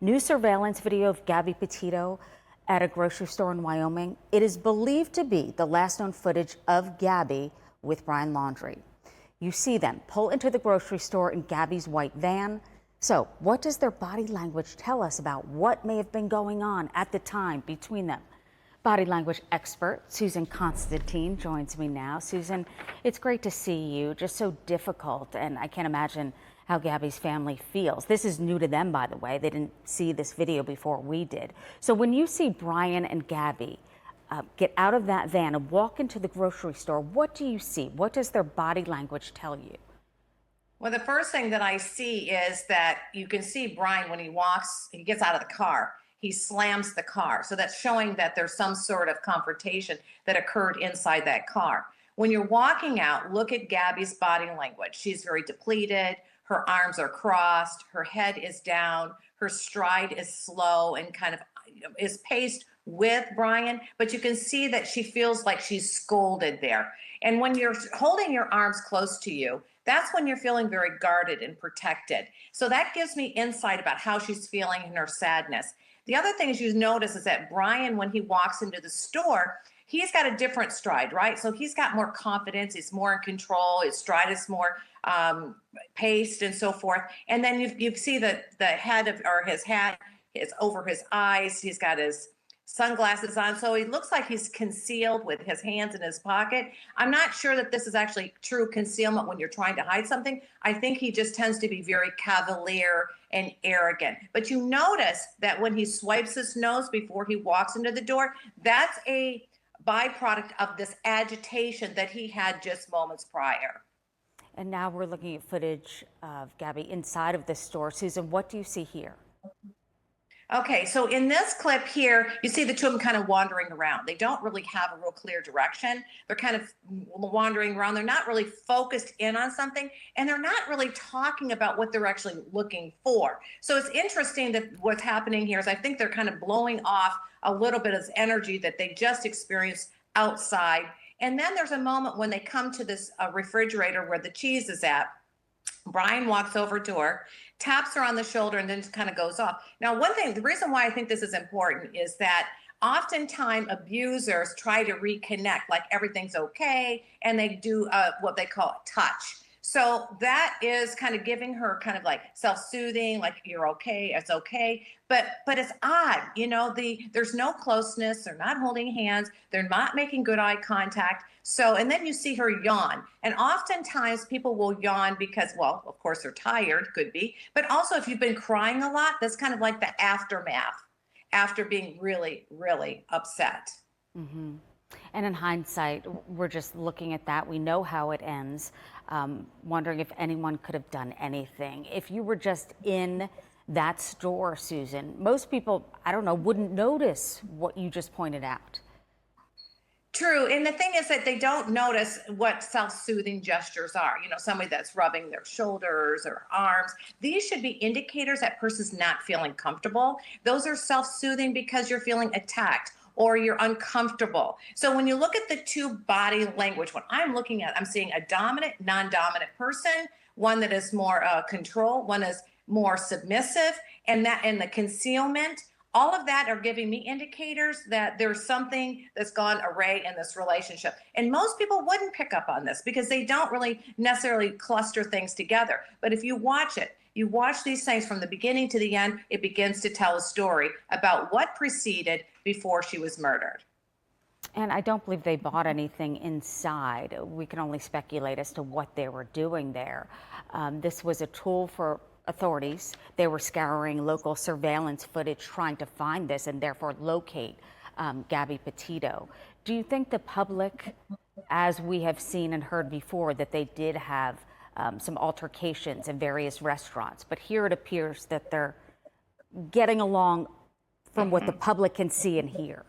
New surveillance video of Gabby Petito at a grocery store in Wyoming. It is believed to be the last known footage of Gabby with Brian Laundrie. You see them pull into the grocery store in Gabby's white van. So what does their body language tell us about what may have been going on at the time between them? Body language expert Susan Constantine joins me now. Susan, it's great to see you. Just so difficult, and I can't imagine how Gabby's family feels. This is new to them, by the way. They didn't see this video before we did. So when you see Brian and Gabby get out of that van and walk into the grocery store, what do you see? What does their body language tell you? Well, the first thing that I see is that you can see Brian when he gets out of the car, he slams the car. So that's showing that there's some sort of confrontation that occurred inside that car. When you're walking out, look at Gabby's body language. She's very depleted. Her arms are crossed. Her head is down. Her stride is slow and kind of is paced with Brian, but you can see that she feels like she's scolded there. And when you're holding your arms close to you, that's when you're feeling very guarded and protected. So that gives me insight about how she's feeling in her sadness. The other thing you notice is that Brian, when he walks into the store, he's got a different stride, right? So he's got more confidence. He's more in control. His stride is more paced and so forth. And then you see the head of, or his hat is over his eyes. He's got his sunglasses on. So he looks like he's concealed with his hands in his pocket. I'm not sure that this is actually true concealment when you're trying to hide something. I think he just tends to be very cavalier and arrogant. But you notice that when he swipes his nose before he walks into the door, that's a byproduct of this agitation that he had just moments prior. And now we're looking at footage of Gabby inside of the store. Susan, what do you see here? Okay, so in this clip here, you see the two of them kind of wandering around. They don't really have a real clear direction. They're kind of wandering around. They're not really focused in on something, and they're not really talking about what they're actually looking for. So it's interesting that what's happening here is I think they're kind of blowing off a little bit of energy that they just experienced outside. And then there's a moment when they come to this refrigerator where the cheese is at. Brian walks over to her, taps her on the shoulder, and then just kind of goes off. Now, one thing, the reason why I think this is important is that oftentimes abusers try to reconnect, like everything's okay, and they do what they call a touch. So that is kind of giving her kind of like self-soothing, like you're okay, it's okay. But it's odd, you know, there's no closeness, they're not holding hands, they're not making good eye contact. So, and then you see her yawn. And oftentimes people will yawn because, well, of course they're tired, could be, but also if you've been crying a lot, that's kind of like the aftermath after being really, really upset. Mm-hmm. And in hindsight, we're just looking at that. We know how it ends. Wondering if anyone could have done anything. If you were just in that store, Susan, most people, I don't know, wouldn't notice what you just pointed out. True. And the thing is that they don't notice what self-soothing gestures are. You know, somebody that's rubbing their shoulders or arms. These should be indicators that person's not feeling comfortable. Those are self-soothing because you're feeling attacked or you're uncomfortable. So when you look at the two body language, what I'm looking at, I'm seeing a dominant, non-dominant person, one that is more control, one is more submissive, and the concealment, all of that are giving me indicators that there's something that's gone awry in this relationship. And most people wouldn't pick up on this because they don't really necessarily cluster things together. But if you watch it, you watch these things from the beginning to the end, it begins to tell a story about what preceded before she was murdered. And I don't believe they bought anything inside. We can only speculate as to what they were doing there. This was a tool for authorities. They were scouring local surveillance footage trying to find this and therefore locate Gabby Petito. Do you think the public, as we have seen and heard before, that they did have some altercations in various restaurants, but here it appears that they're getting along from what the public can see and hear?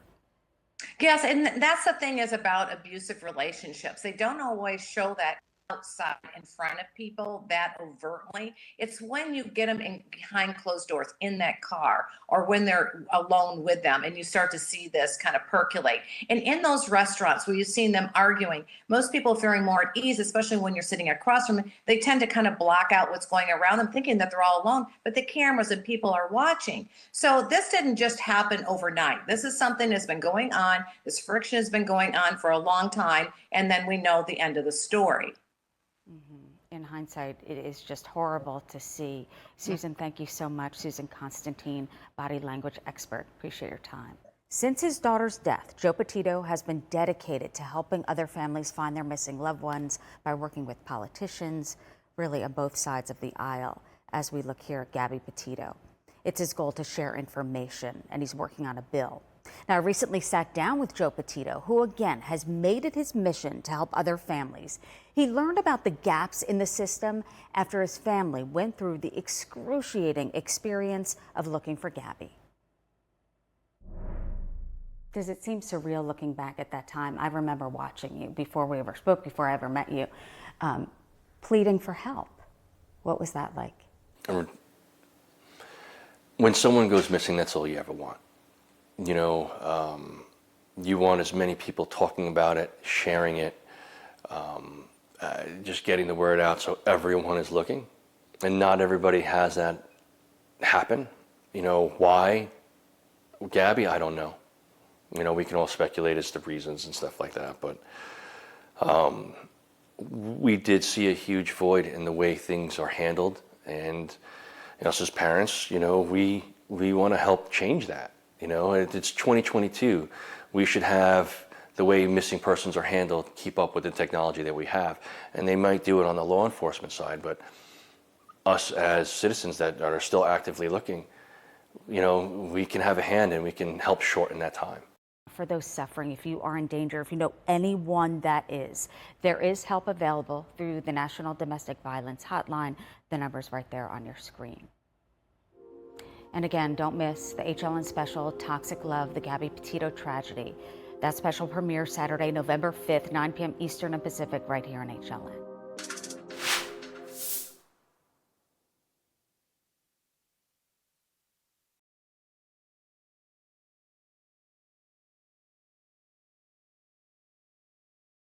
Yes, and that's the thing is about abusive relationships. They don't always show that outside in front of people that overtly. It's when you get them in behind closed doors in that car, or when they're alone with them, and you start to see this kind of percolate. And in those restaurants where you've seen them arguing, most people feeling more at ease, especially when you're sitting across from them, they tend to kind of block out what's going around them, thinking that they're all alone, but the cameras and people are watching. So this didn't just happen overnight. This is something that's been going on. This friction has been going on for a long time, and then we know the end of the story. In hindsight, it is just horrible to see. Susan, thank you so much. Susan Constantine, body language expert. Appreciate your time. Since his daughter's death, Joe Petito has been dedicated to helping other families find their missing loved ones by working with politicians, really on both sides of the aisle, as we look here at Gabby Petito. It's his goal to share information, and he's working on a bill. Now, I recently sat down with Joe Petito, who again has made it his mission to help other families. He learned about the gaps in the system after his family went through the excruciating experience of looking for Gabby. Does it seem surreal looking back at that time? I remember watching you before we ever spoke, before I ever met you, pleading for help. What was that like? When someone goes missing, that's all you ever want. You know, you want as many people talking about it, sharing it, just getting the word out so everyone is looking. And not everybody has that happen. You know, why? Gabby, I don't know. You know, we can all speculate as to reasons and stuff like that, but we did see a huge void in the way things are handled. And us as parents, you know, we want to help change that. You know, it's 2022. We should have the way missing persons are handled keep up with the technology that we have. And they might do it on the law enforcement side, but us as citizens that are still actively looking, you know, we can have a hand and we can help shorten that time. For those suffering, if you are in danger, if you know anyone that is, there is help available through the National Domestic Violence Hotline. The number's right there on your screen. And again, don't miss the HLN special, Toxic Love, the Gabby Petito tragedy. That special premieres Saturday, November 5th, 9 p.m. Eastern and Pacific, right here on HLN.